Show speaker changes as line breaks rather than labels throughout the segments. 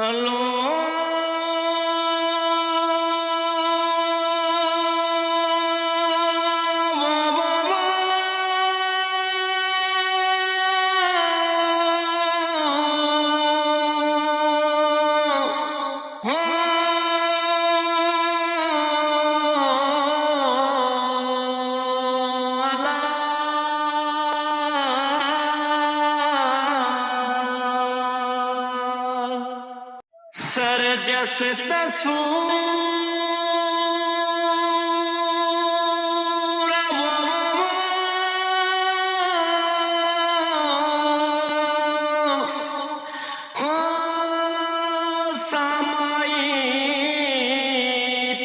Hello. Sir जस तसूर समाई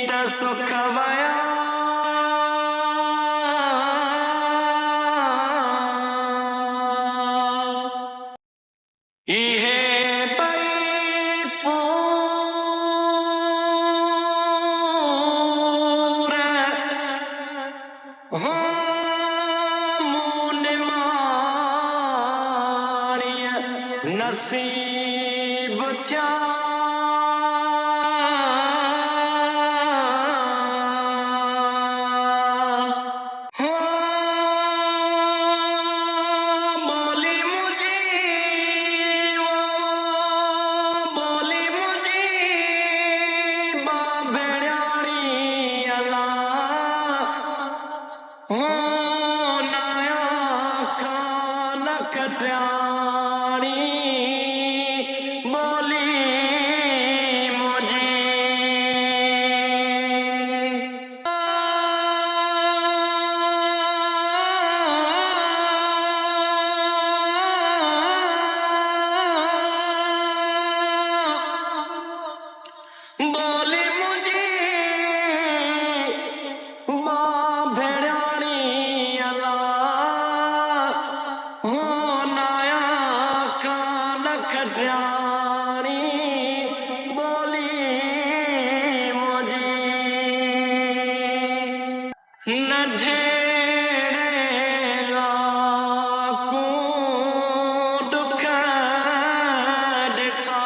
तसुखवया इहे नसीब क्या बोली मुझी बाबेड़ियाड़ी अला नया खान कट्याणी कट्याणी बोली मुझी नझेड़े लाकू दुख दिखास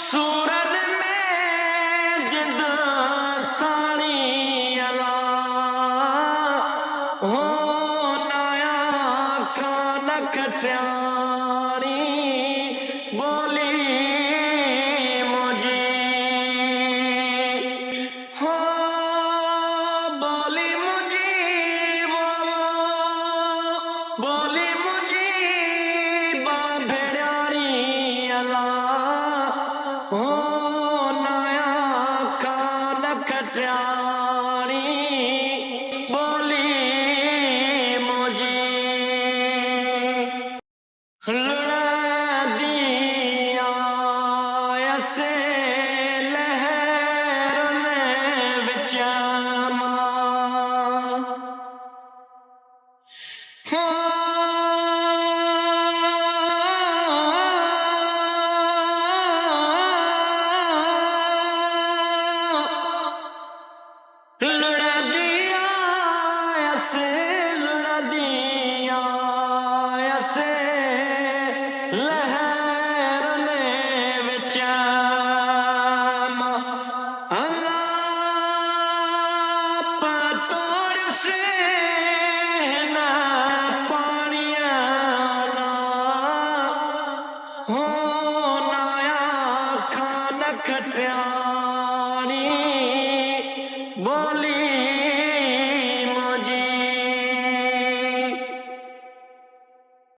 सूरन में जिद साणी अला हो नया खान कट्याणी बोली मुझी हो बोली मुझी बोली मुझी बाबेड़ियाड़ी अला हो नया खान कट्याणी बोली मुझी लड़ा दिया ऐसे लहर ने विचामा लड़ा दिया ऐसे लहर ने विचामा अल्लाह पतोड़ से न पानिया हो नया खान कट्या